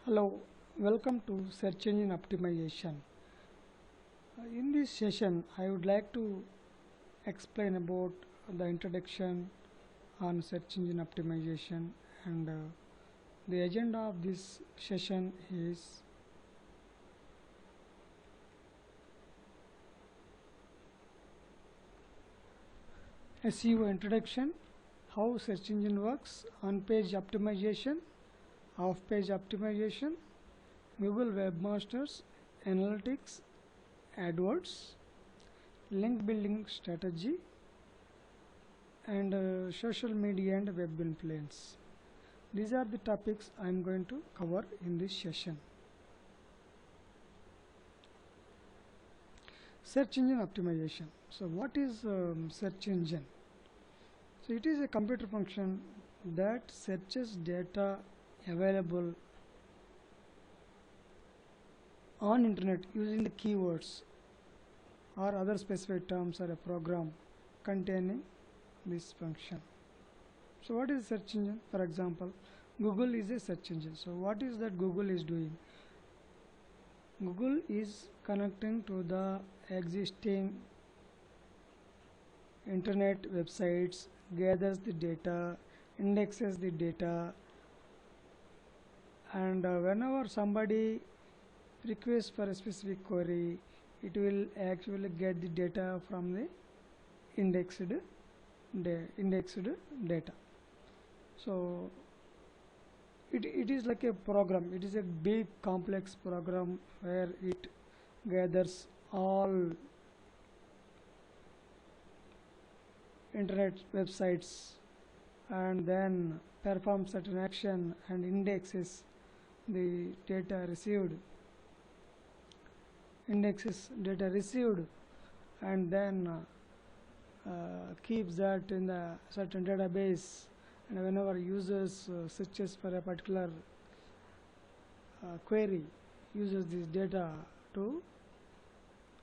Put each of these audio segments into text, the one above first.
Hello, welcome to Search Engine Optimization. In this session, I would like to explain about the introduction on search engine optimization, and the agenda of this session is SEO introduction, how search engine works, on-page optimization, off-page optimization, Google Webmasters, Analytics, AdWords, link building strategy, and social media and web influence. These are the topics I am going to cover in this session. Search engine optimization. So what is search engine? So it is a computer function that searches data available on internet using the keywords or other specified terms or a program containing this function. So what is search engine? For example, Google is a search engine. So what is that Google is doing? Google is connecting to the existing internet websites, gathers the data, indexes the data, and whenever somebody requests for a specific query, it will actually get the data from the indexed data. So it is like a program. It is a big complex program where it gathers all internet websites and then performs certain action and indexes the data received, and then keeps that in the certain database, and whenever users searches for a particular query, uses this data to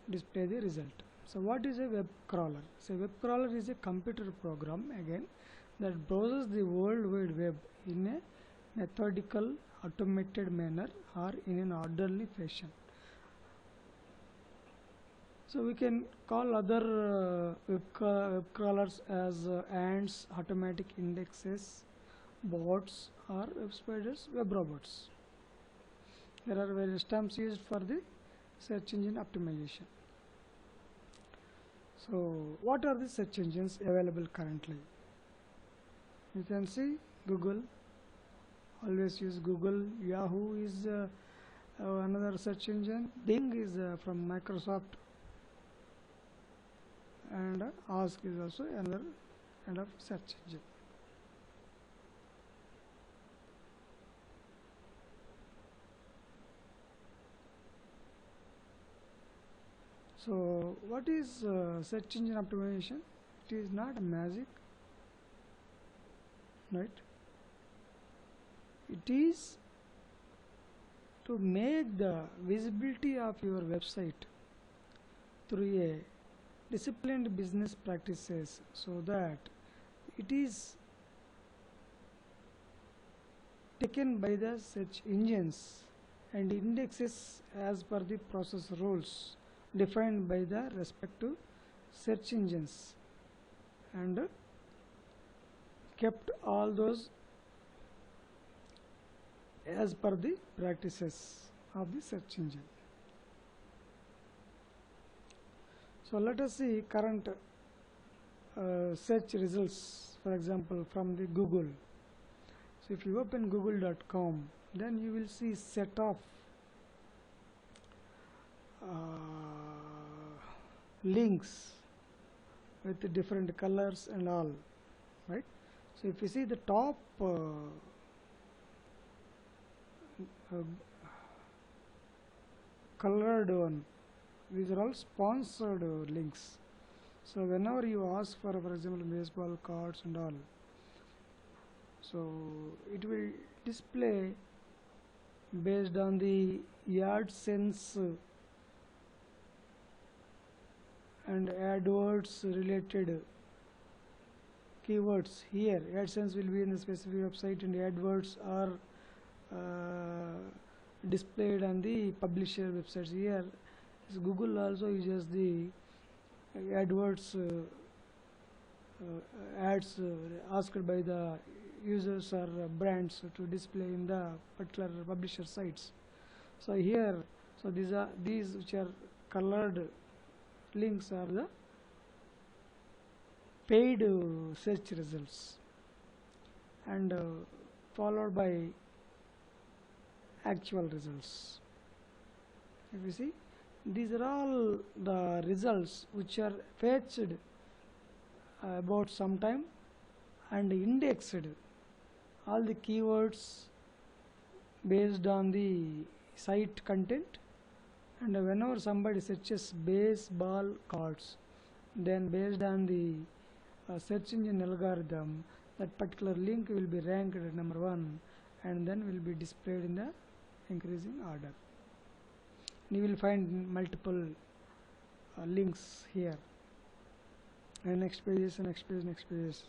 display the result. So what is a web crawler? So web crawler is a computer program again that browses the World Wide Web in a methodical, automated manner or in an orderly fashion. So we can call other web crawlers as ants, automatic indexes, bots, or web spiders, web robots. There are various terms used for the search engine optimization. So what are the search engines available currently? You can see Google, always use Google. Yahoo is another search engine. Bing is from Microsoft, and Ask is also another kind of search engine. So what is search engine optimization? It is not a magic, right? It is to make the visibility of your website through a disciplined business practices, so that it is taken by the search engines and indexes as per the process rules defined by the respective search engines, and kept all those as per the practices of the search engine. So let us see current search results, for example, from the Google. So if you open google.com, then you will see set of links with the different colors and all, right? So if you see the top colored one, these are all sponsored links. So whenever you ask for example, baseball cards and all, so it will display based on the AdSense and AdWords related keywords. Here AdSense will be in a specific website, and AdWords are displayed on the publisher websites. Here Google also uses the AdWords ads asked by the users or brands to display in the particular publisher sites. So here, so these which are colored links are the paid search results, and followed by actual results. If you see, these are all the results which are fetched about some time and indexed, all the keywords based on the site content, and whenever somebody searches baseball cards, then based on the search engine algorithm, that particular link will be ranked at number 1 and then will be displayed in the increasing order. You will find multiple links here, and next pages, next page, next pages.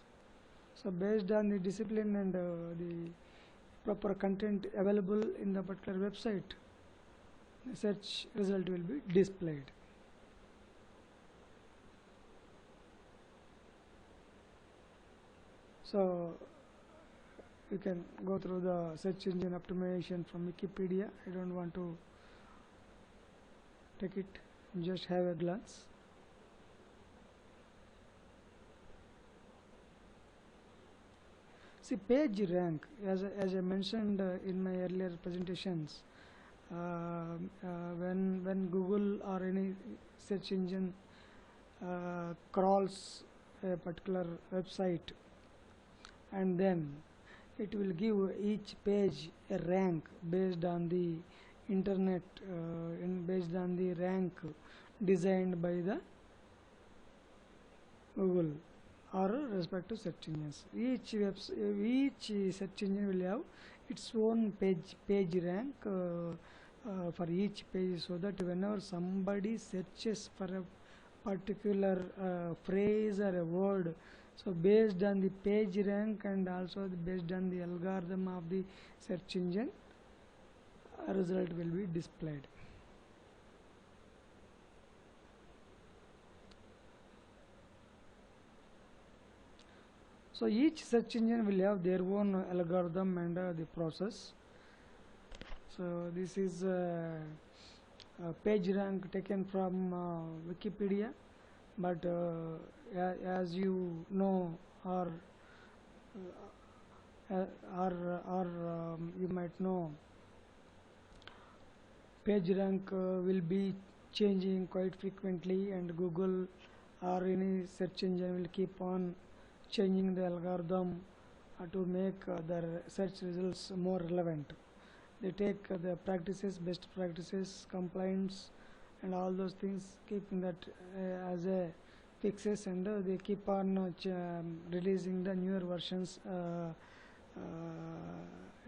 So based on the discipline and the proper content available in the particular website, the search result will be displayed. So you can go through the search engine optimization from Wikipedia. I don't want to take it, just have a glance. See, page rank, as I mentioned in my earlier presentations, when Google or any search engine crawls a particular website, and then it will give each page a rank based on the internet, based on the rank designed by the Google or respective search engines. Each search engine will have its own page rank for each page, so that whenever somebody searches for a particular phrase or a word, so based on the page rank and also based on the algorithm of the search engine, a result will be displayed. So each search engine will have their own algorithm and the process. So this is a page rank taken from Wikipedia, but as you know, or you might know, page rank will be changing quite frequently, and Google or any search engine will keep on changing the algorithm to make the search results more relevant. They take the practices, best practices, compliance, and all those things, keeping that as a fixes, and they keep on releasing the newer versions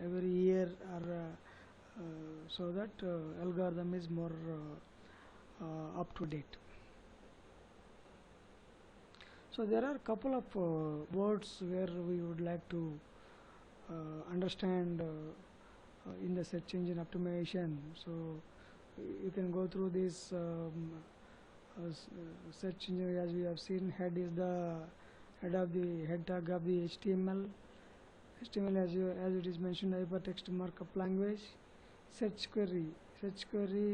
every year, or so that algorithm is more up to date. So there are a couple of words where we would like to understand in the search engine optimization. So you can go through this search engine. As we have seen, head is the head tag of the HTML. HTML, as it is mentioned, hypertext markup language. Search query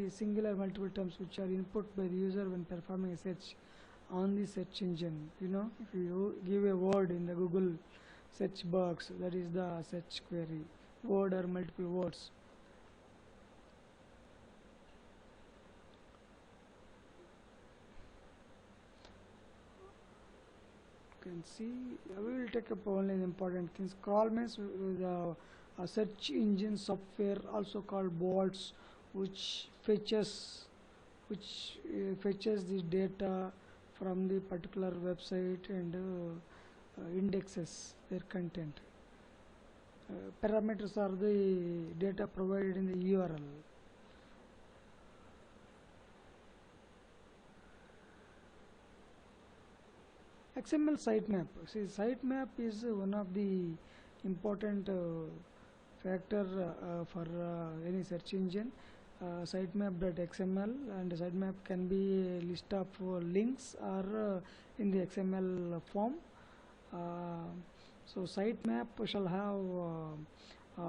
singular multiple terms which are input by the user when performing a search on the search engine. You know, if you give a word in the Google search box, that is the search query, word or multiple words. You can see, we will take up only the important things. Crawl means a search engine software, also called bots, which fetches the data from the particular website and indexes their content. Parameters are the data provided in the URL. XML sitemap. See, sitemap is one of the important factor for any search engine. Sitemap.xml, and sitemap can be a list of links or in the XML form. So sitemap shall have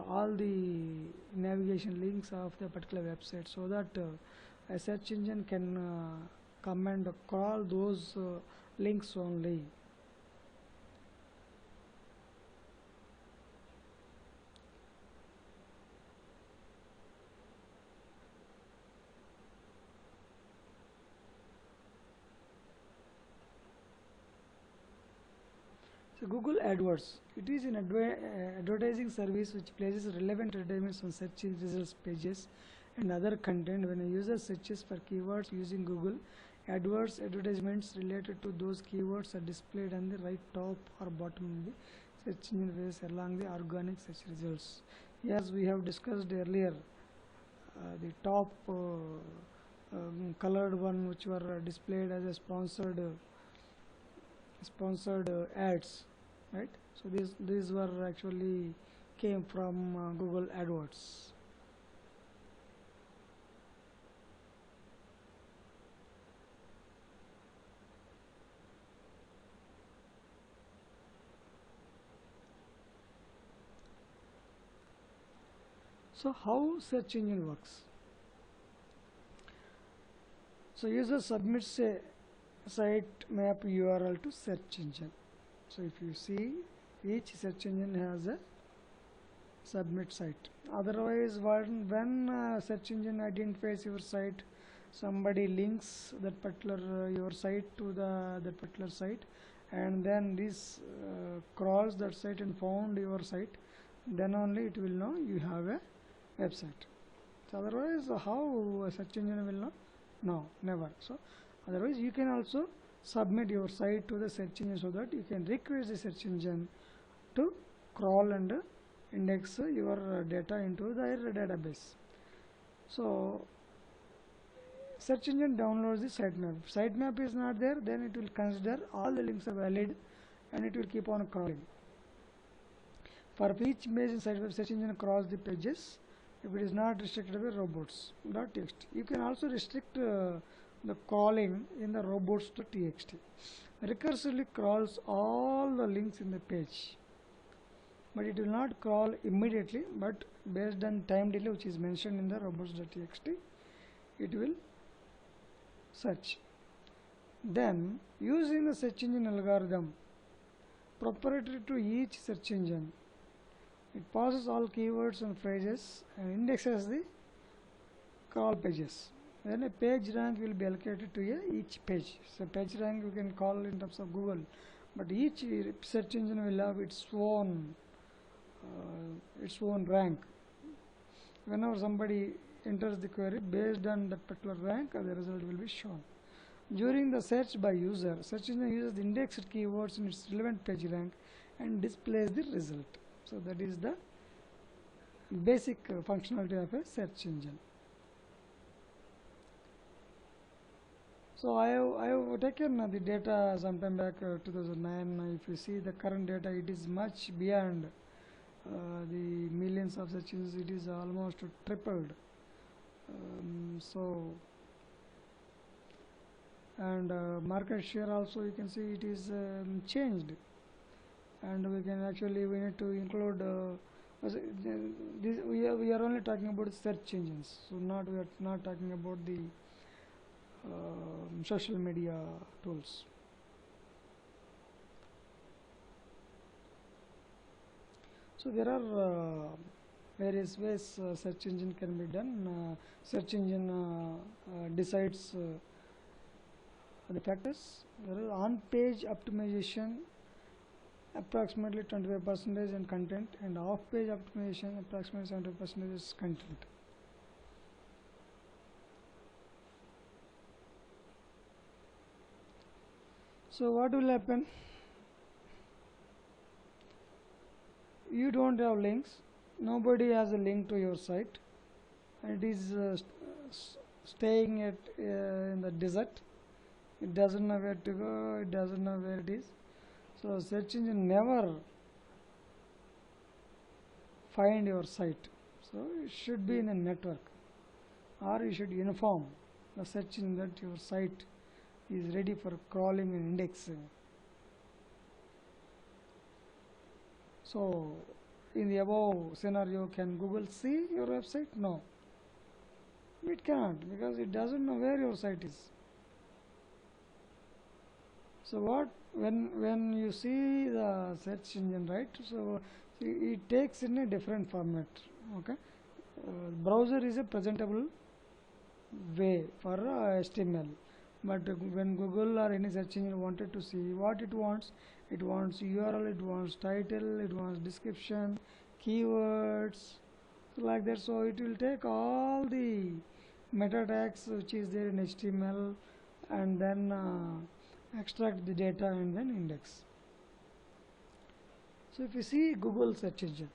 all the navigation links of the particular website, so that a search engine can come and crawl those links only. So Google AdWords, it is an advertising service which places relevant advertisements on search results pages and other content. When a user searches for keywords using Google AdWords, advertisements related to those keywords are displayed on the right top or bottom of the search engine pages along the organic search results. As we have discussed earlier, the top colored one which were displayed as a sponsored ads, right? So these were actually came from Google AdWords. So how search engine works? So user submits a sitemap URL to search engine. So if you see, each search engine has a submit site. Otherwise, when search engine identifies your site, somebody links that particular your site to that particular site, and then this crawls that site and found your site, then only it will know you have a website. So otherwise, how a search engine will know? No, never. So otherwise, you can also submit your site to the search engine, so that you can request the search engine to crawl and index your data into their database. So search engine downloads the sitemap. If sitemap is not there, then it will consider all the links are valid and it will keep on crawling. For each image in sitemap, search engine crawls the pages if it is not restricted by robots.txt. You can also restrict the crawling in the robots.txt. Recursively crawls all the links in the page, but it will not crawl immediately, but based on time delay which is mentioned in the robots.txt, it will search. Then, using the search engine algorithm proprietary to each search engine, it passes all keywords and phrases and indexes the crawl pages. Then a page rank will be allocated to each page. So page rank you can call in terms of Google, but each search engine will have its own rank. Whenever somebody enters the query, based on that particular rank, the result will be shown. During the search by user, search engine uses the indexed keywords in its relevant page rank and displays the result. So that is the basic functionality of a search engine. So I have taken the data sometime back 2009. If you see the current data, it is much beyond the millions of search engines. It is almost tripled. And market share also, you can see it is changed, and we need to include we are only talking about search engines, so we are not talking about the social media tools. So there are various ways search engine can be done. Search engine decides the factors. There is on-page optimization, approximately 25% in content, and off-page optimization, approximately 70% is content. So what will happen? You don't have links, nobody has a link to your site, and it is staying in the desert. It doesn't know where to go, it doesn't know where it is. So search engine never find your site. So it should be in a network, or you should inform the search engine that your site is ready for crawling and indexing. So in the above scenario, can Google see your website? No, it cannot, because it doesn't know where your site is. So what, when you see the search engine, right? So it takes in a different format. Okay, browser is a presentable way for HTML, but when Google or any search engine wanted to see what it wants URL, it wants title, it wants description, keywords, like that. So it will take all the meta tags which is there in HTML, and then extract the data and then index. So if you see Google search engine,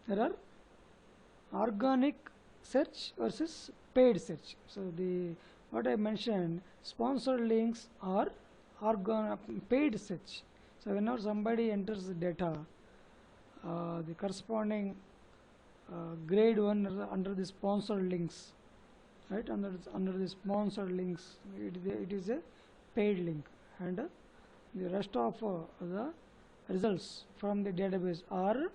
there are organic search versus paid search. So the what I mentioned, sponsored links are paid search. So whenever somebody enters the data, the corresponding grade 1 under the sponsored links, right? Under the sponsored links, it is a paid link, and the rest of the results from the database are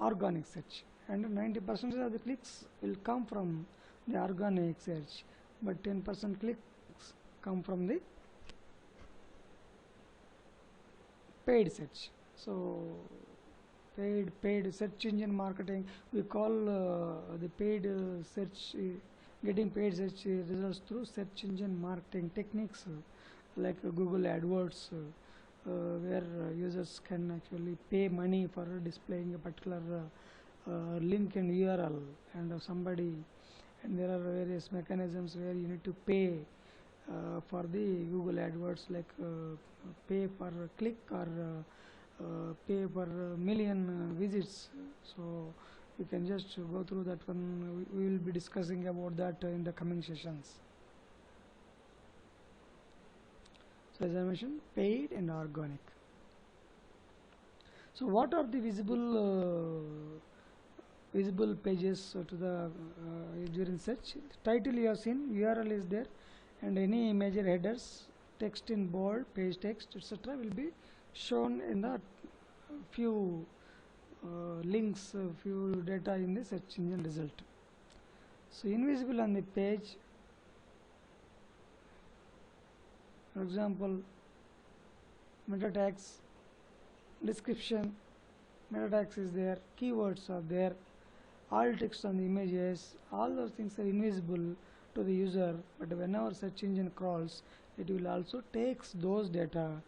organic search, and 90% of the clicks will come from the organic search, but 10% clicks come from the paid search. So paid search engine marketing, we call the paid search, getting paid search results through search engine marketing techniques, like Google AdWords, where users can actually pay money for displaying a particular link and URL, and there are various mechanisms where you need to pay for the Google AdWords, like pay per click, or pay per million visits. So you can just go through that one. We will be discussing about that in the coming sessions. So as I mentioned, paid and organic. So what are the visible pages to the during search? Title you have seen, URL is there, and any major headers, text in bold, page text, etc. will be shown in the few links, few data in the search engine result. So invisible on the page, for example, meta tags, description, meta tags is there, keywords are there, alt text on the images, all those things are invisible to the user, but whenever search engine crawls, it will also takes those data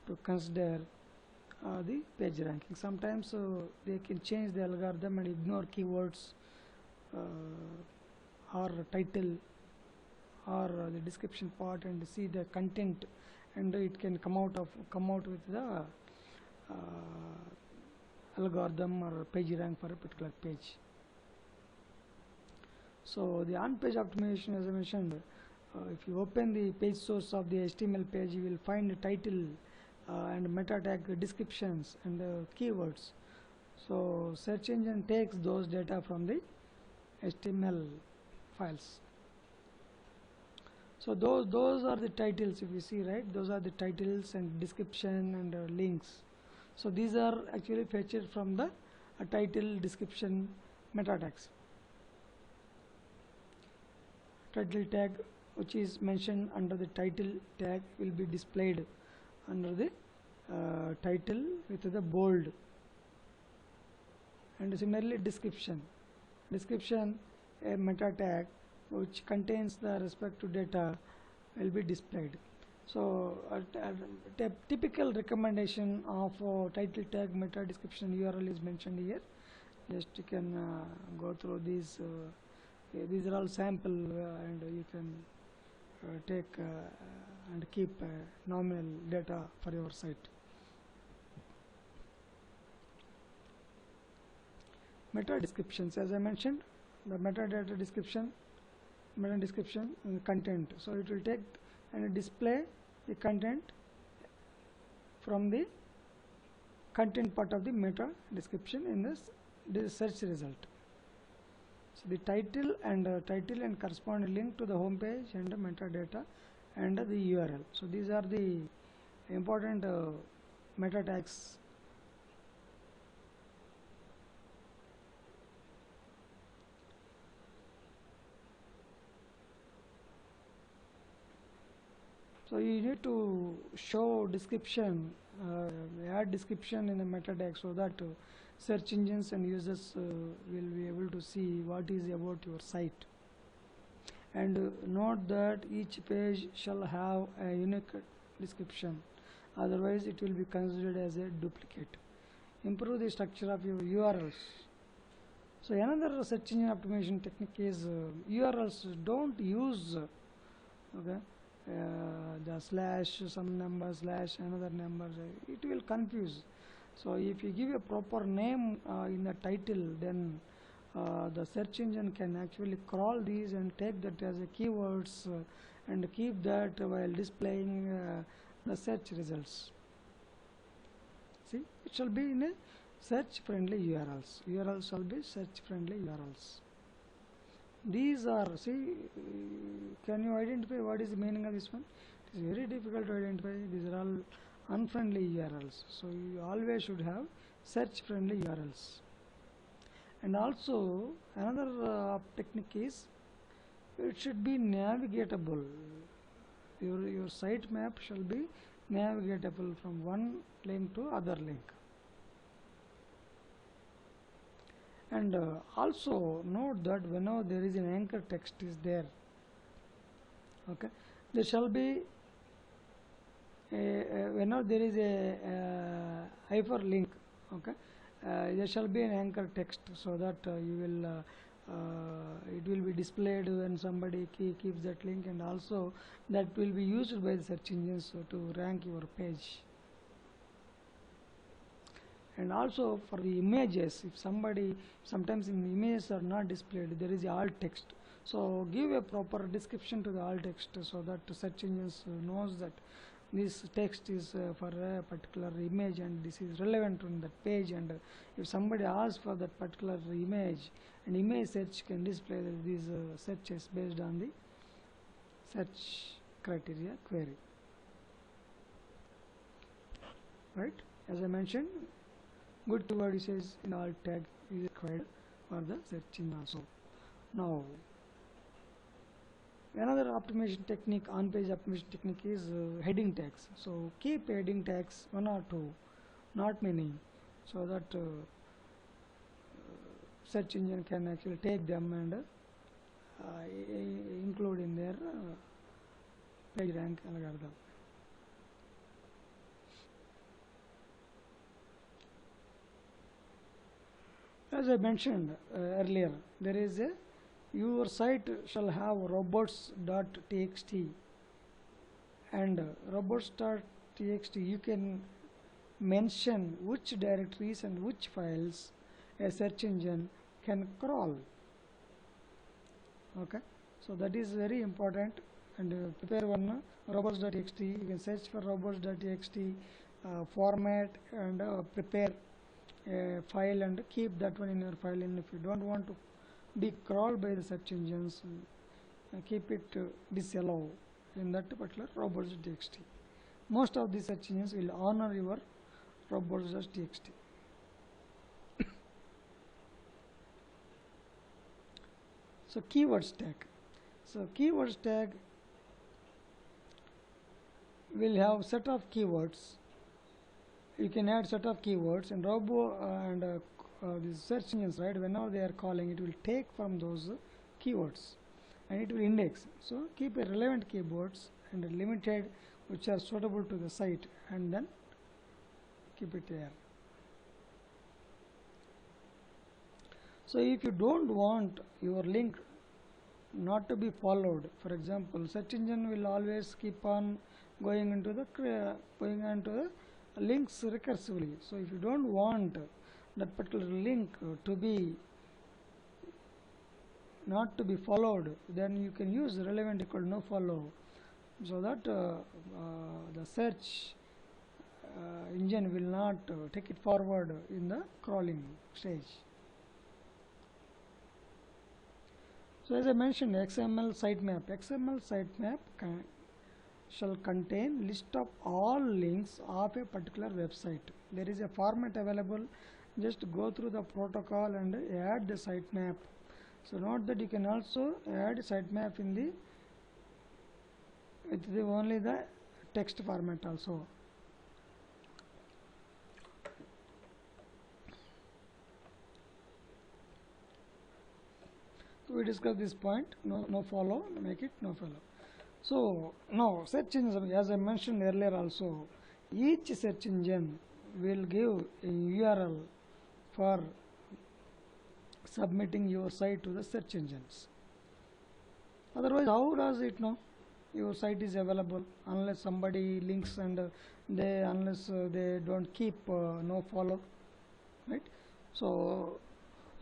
to consider the page ranking. Sometimes they can change the algorithm and ignore keywords or title or the description part, and see the content, and it can come out with the algorithm or page rank for a particular page. So the on-page optimization, as I mentioned, if you open the page source of the HTML page, you will find the title and meta tag descriptions and keywords. So search engine takes those data from the HTML files. So those are the titles, if you see, right? Those are the titles and description and links. So these are actually fetched from the title, description, meta tags. Title tag, which is mentioned under the title tag, will be displayed under the title with the bold, and similarly description, a meta tag which contains the respective data will be displayed. So a typical recommendation of title tag, meta description, URL is mentioned here. Just you can go through these. These are all sample, and you can take and keep nominal data for your site. Meta descriptions, as I mentioned, the metadata description, meta description and content. So it will take and display the content from the content part of the meta description in this search result. So the title and corresponding link to the home page and the metadata and the URL. So these are the important meta tags. So you need to show description, add description in the meta tag, so that search engines and users will be able to see what is about your site. And note that each page shall have a unique description, otherwise it will be considered as a duplicate. Improve the structure of your URLs. So another search engine optimization technique is URLs. Don't use the slash, some number, slash another number. It will confuse. So if you give a proper name in the title, then the search engine can actually crawl these and take that as a keywords and keep that while displaying the search results. See, it shall be in a search friendly URLs. URLs shall be search friendly URLs. These are, see, can you identify what is the meaning of this one? It is very difficult to identify. These are all unfriendly URLs. So you always should have search friendly URLs. And also another technique is it should be navigatable. Your site map shall be navigatable from one link to other link. And also note that whenever there is an anchor text is there, okay, there shall be whenever there is a hyperlink, okay, there shall be an anchor text, so that it will be displayed when somebody keeps that link, and also that will be used by the search engines to rank your page. And also for the images, if sometimes in the images are not displayed, there is a alt text. So give a proper description to the alt text, so that search engines knows that this text is for a particular image and this is relevant on that page. And if somebody asks for that particular image, an image search can display these searches based on the search criteria query. Right? As I mentioned, good keyword usage in alt tag is required for the searching also. Now, another optimization technique, on-page optimization technique is heading tags. So keep heading tags, 1 or 2, not many, so that search engine can actually take them and include in their page rank algorithm. As I mentioned earlier, there is a your site shall have robots.txt, and robots.txt you can mention which directories and which files a search engine can crawl. Okay, so that is very important. And prepare one robots.txt. You can search for robots.txt, format and prepare a file and keep that one in your file. And if you don't want to be crawled by the search engines, keep it disallow in that particular robots.txt. Most of the search engines will honor your robots.txt. So keywords tag. So keywords tag will have set of keywords. You can add set of keywords, and these search engines, right, whenever they are calling, it will take from those keywords and it will index. So keep a relevant keywords and limited which are suitable to the site, and then keep it there. So if you don't want your link not to be followed, for example, search engine will always keep on going into the links recursively. So if you don't want that particular link to be not to be followed, then you can use relevant equal no follow, so that the search engine will not take it forward in the crawling stage. So as I mentioned, XML sitemap. XML sitemap shall contain list of all links of a particular website. There is a format available. Just go through the protocol and add the sitemap. So note that you can also add sitemap in the with the only the text format also. So we discussed this point. No follow. Make it no follow. So now search engine, as I mentioned earlier also, each search engine will give a URL for submitting your site to the search engines. Otherwise, how does it know your site is available unless somebody links and unless they don't keep no follow, right? So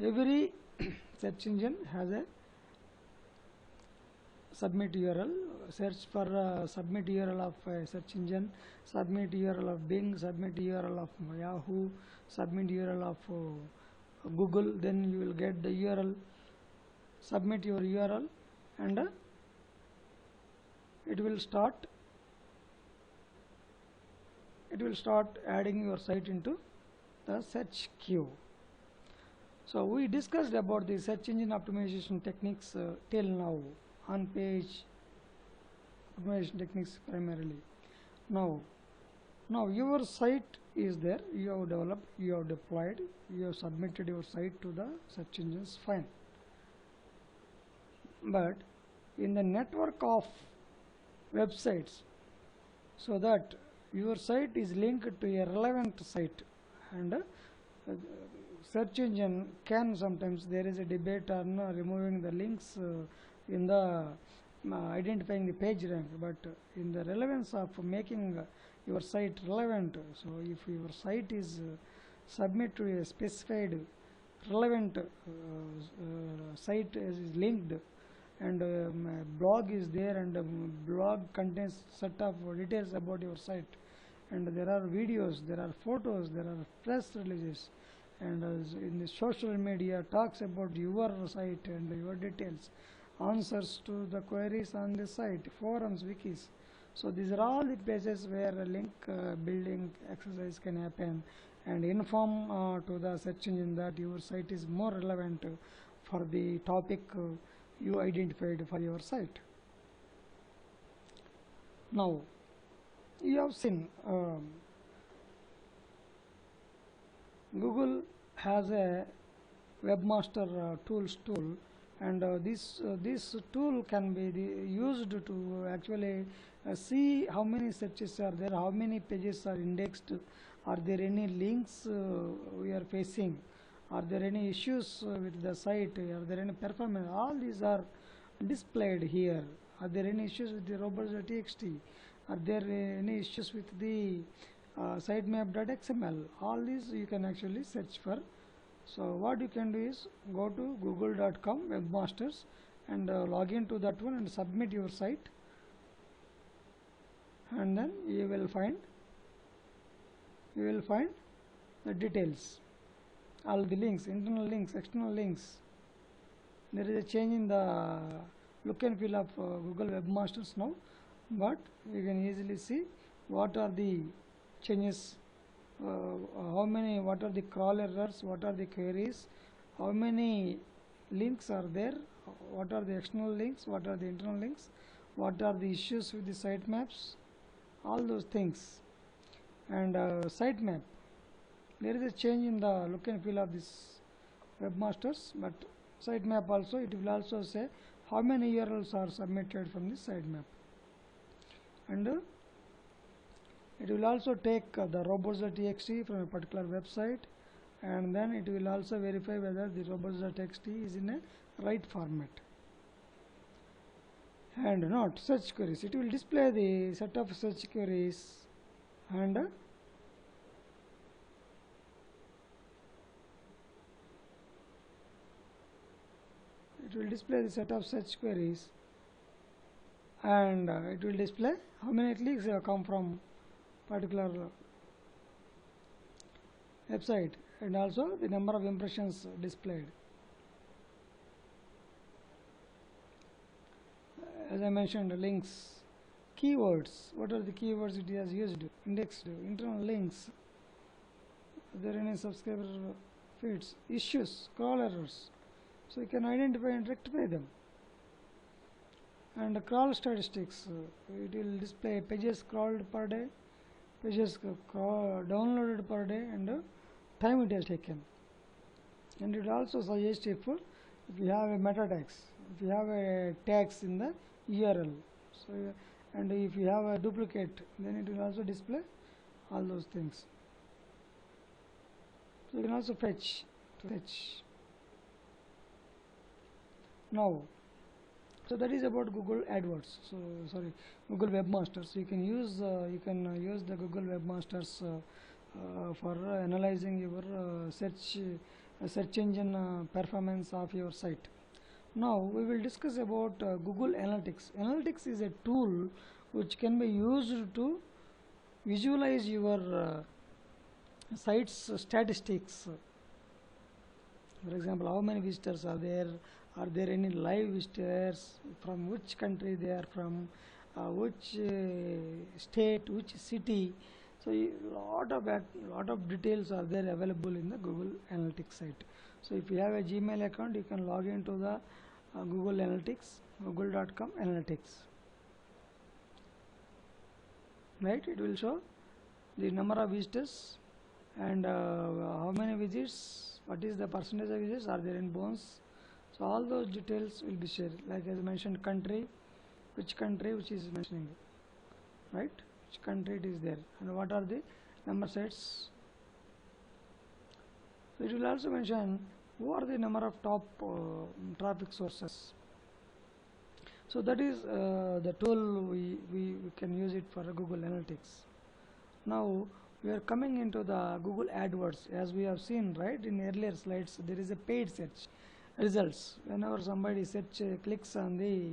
every search engine has a submit URL. Search for submit URL of search engine, submit URL of Bing, submit URL of Yahoo, submit URL of Google. Then you will get the URL. Submit your URL and it will start adding your site into the search queue. So we discussed about the search engine optimization techniques till now on page optimization techniques primarily. Now your site is there, you have developed, you have deployed, you have submitted your site to the search engines, fine. But in the network of websites, so that your site is linked to a relevant site, and search engine can sometimes, there is a debate on removing the links in the identifying the page rank, but in the relevance of making your site relevant. So if your site is submit to a specified relevant site is linked, and blog is there, and blog contains set of details about your site, and there are videos, there are photos, there are press releases, and in the social media talks about your site and your details, answers to the queries on the site, forums, wikis. So these are all the places where a link building exercise can happen, and inform to the search engine that your site is more relevant for the topic you identified for your site. Now you have seen Google has a webmaster tools tool, and this tool can be used to actually see how many searches are there, how many pages are indexed, are there any links we are facing, are there any issues with the site, are there any performance, all these are displayed here. Are there any issues with the robots.txt, are there any issues with the sitemap.xml, all these you can actually search for. So what you can do is go to google.com webmasters and log into that one and submit your site, and then you will find the details, all the links, internal links, external links. There is a change in the look and feel of Google Webmasters now, but you can easily see what are the changes, what are the crawl errors, what are the queries, how many links are there, what are the external links, what are the internal links, what are the issues with the sitemaps, all those things. And sitemap, there is a change in the look and feel of this webmasters, but sitemap also, it will also say how many URLs are submitted from this sitemap, and it will also take the robots.txt from a particular website, and then it will also verify whether the robots.txt is in a right format. And not search queries, it will display the set of search queries, and it will display the set of search queries, and it will display how many clicks have come from particular website, and also the number of impressions displayed. As I mentioned, links, keywords. What are the keywords it has used? Indexed, internal links. Are there any subscriber feeds? Issues, crawl errors. So you can identify and rectify them. And crawl statistics. It will display pages crawled per day, pages downloaded per day, and time it has taken. And it also suggests if you have a meta tags, if you have a tags in the URL, so and if you have a duplicate, then it will also display all those things. So you can also fetch. Now, so that is about Google AdWords. So sorry, Google Webmasters. So you can use the Google Webmasters for analyzing your search engine performance of your site. Now we will discuss about Google Analytics. Analytics is a tool which can be used to visualize your site's statistics. For example, how many visitors are there? Are there any live visitors? From which country they are from? Which state? Which city? So lot of details are there available in the Google Analytics site. So if you have a Gmail account, you can log into the Google Analytics, google.com Analytics. Right? It will show the number of visitors and how many visits, what is the percentage of visits, are there in bones. So all those details will be shared. Like as I mentioned, country, which is mentioning, right? Which country it is there, and what are the number sites. So it will also mention who are the number of top traffic sources. So that is the tool we can use it for Google Analytics. Now we are coming into the Google AdWords. As we have seen, right, in earlier slides, there is a paid search results. Whenever somebody clicks on the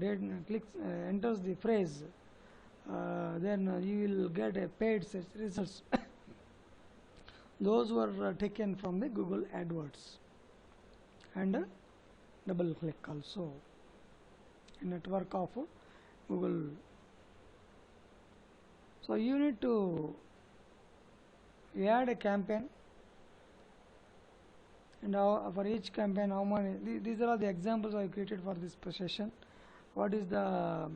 enters the phrase, then you will get a paid search results. Those were taken from the Google AdWords, and double click also, network of Google. So you need to add a campaign, and for each campaign how many, these are all the examples I created for this session. What is the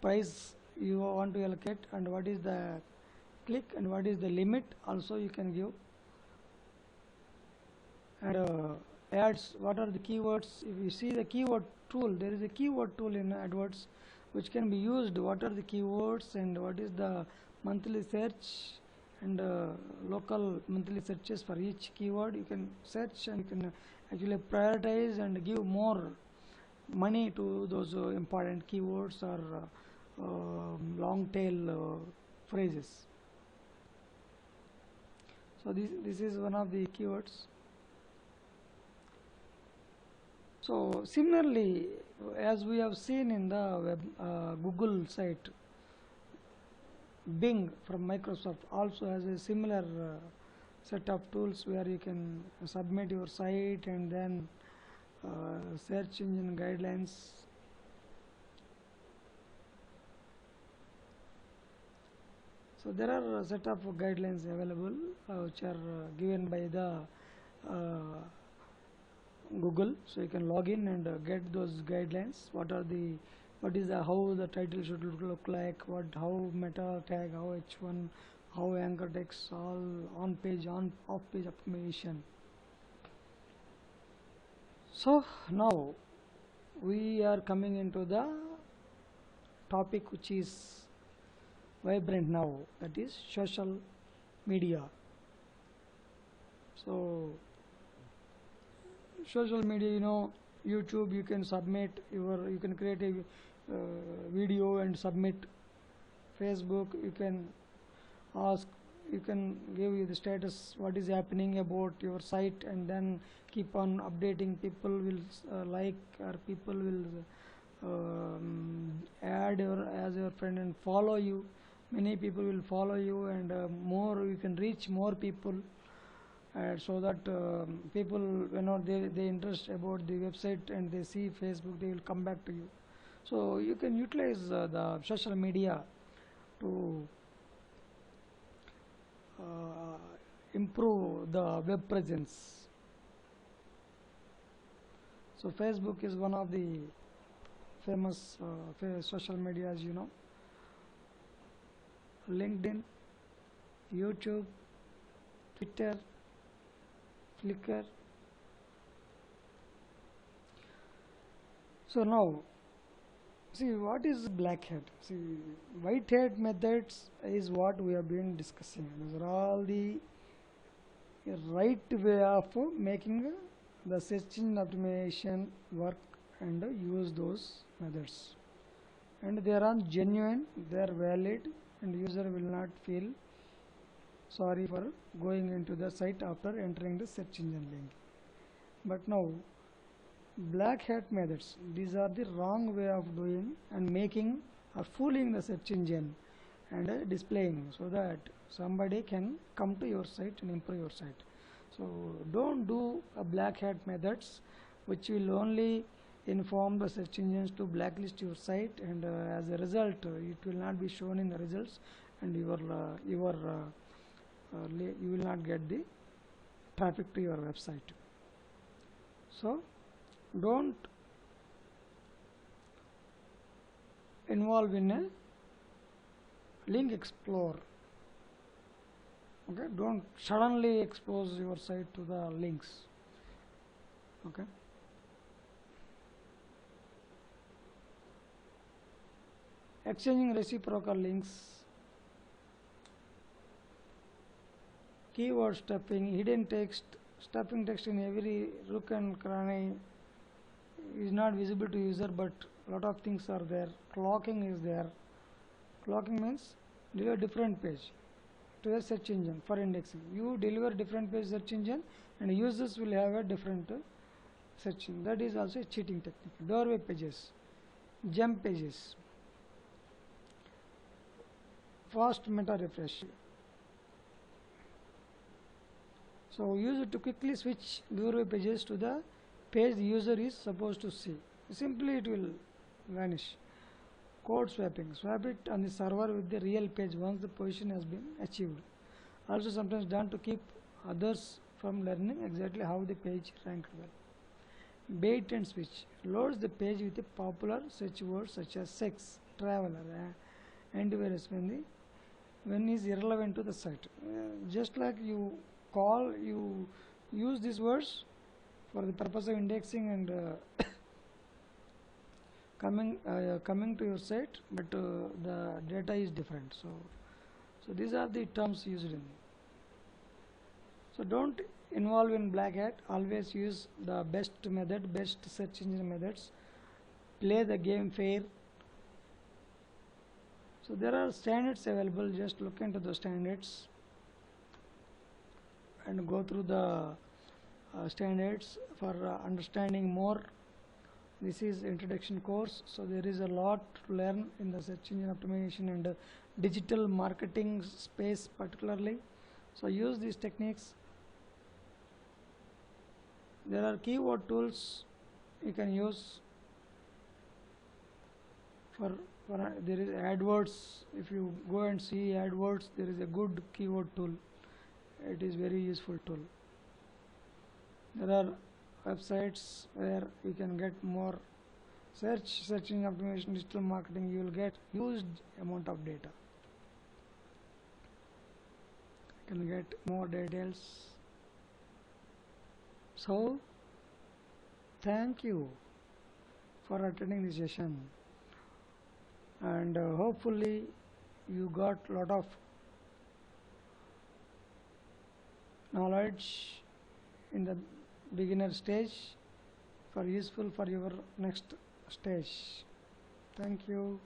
price you want to allocate, and what is the click, and what is the limit also you can give, and ads, what are the keywords. If you see the keyword tool, there is a keyword tool in AdWords which can be used. What are the keywords, and what is the monthly search, and local monthly searches for each keyword. You can search, and you can actually prioritize and give more money to those important keywords or long tail phrases. So this is one of the keywords. So similarly, as we have seen in the Google site, Bing from Microsoft also has a similar set of tools where you can submit your site, and then search engine guidelines. So there are a set of guidelines available which are given by the Google. So you can log in and get those guidelines. What is how the title should look like, how meta tag, how H1, how anchor text, all on page, off page optimization. So now we are coming into the topic which is vibrant now, that is social media. So social media, YouTube, you can submit you can create a video and submit. Facebook, you can ask, you can give you the status, what is happening about your site, and then keep on updating. People will like, or people will add as your friend and follow you. many people will follow you, and more you can reach more people, so that people, they interest about the website and they see Facebook, they will come back to you. So you can utilize the social media to uh, improve the web presence. So Facebook is one of the famous social media, as you know. LinkedIn, YouTube, Twitter, Flickr. So now, see, what is black hat? See, white hat methods is what we have been discussing. These are all the right way of making the search engine optimization work, and use those methods. And they are genuine, they are valid, and user will not feel sorry for going into the site after entering the search engine link. But now, black hat methods, these are the wrong way of doing and making or fooling the search engine, and displaying, so that somebody can come to your site and improve your site. So don't do a black hat methods which will only inform the search engines to blacklist your site, and as a result it will not be shown in the results, and you will not get the traffic to your website. So don't involve in a link explorer. Okay, don't suddenly expose your site to the links. Okay, exchanging reciprocal links, keyword stuffing, hidden text, stuffing text in every nook and cranny is not visible to user, but lot of things are there. Clocking is there. Clocking means deliver different page to the search engine for indexing. You deliver different page search engine, and users will have a different searching. That is also a cheating technique. Doorway pages, jump pages, fast meta refresh. So use it to quickly switch doorway pages to the page the user is supposed to see. Simply it will vanish. Code swapping, swap it on the server with the real page once the position has been achieved. Also sometimes done to keep others from learning exactly how the page ranked well. Bait and switch, loads the page with a popular search words such as sex, traveler, antivirus when is irrelevant to the site. Just like you use these words for the purpose of indexing and coming to your site, but the data is different. So these are the terms used in. So don't involve in black hat. Always use the best method, best search engine methods. Play the game fair. So there are standards available. Just look into the standards and go through the standards for understanding more. This is introduction course, so there is a lot to learn in the search engine optimization and digital marketing space particularly. So use these techniques. There are keyword tools you can use for there is AdWords. If you go and see AdWords, there is a good keyword tool. It is very useful tool. There are websites where you can get more search engine optimization, digital marketing. You will get huge amount of data. You can get more details. So thank you for attending this session, and hopefully you got lot of knowledge in the beginner stage for useful for your next stage. Thank you.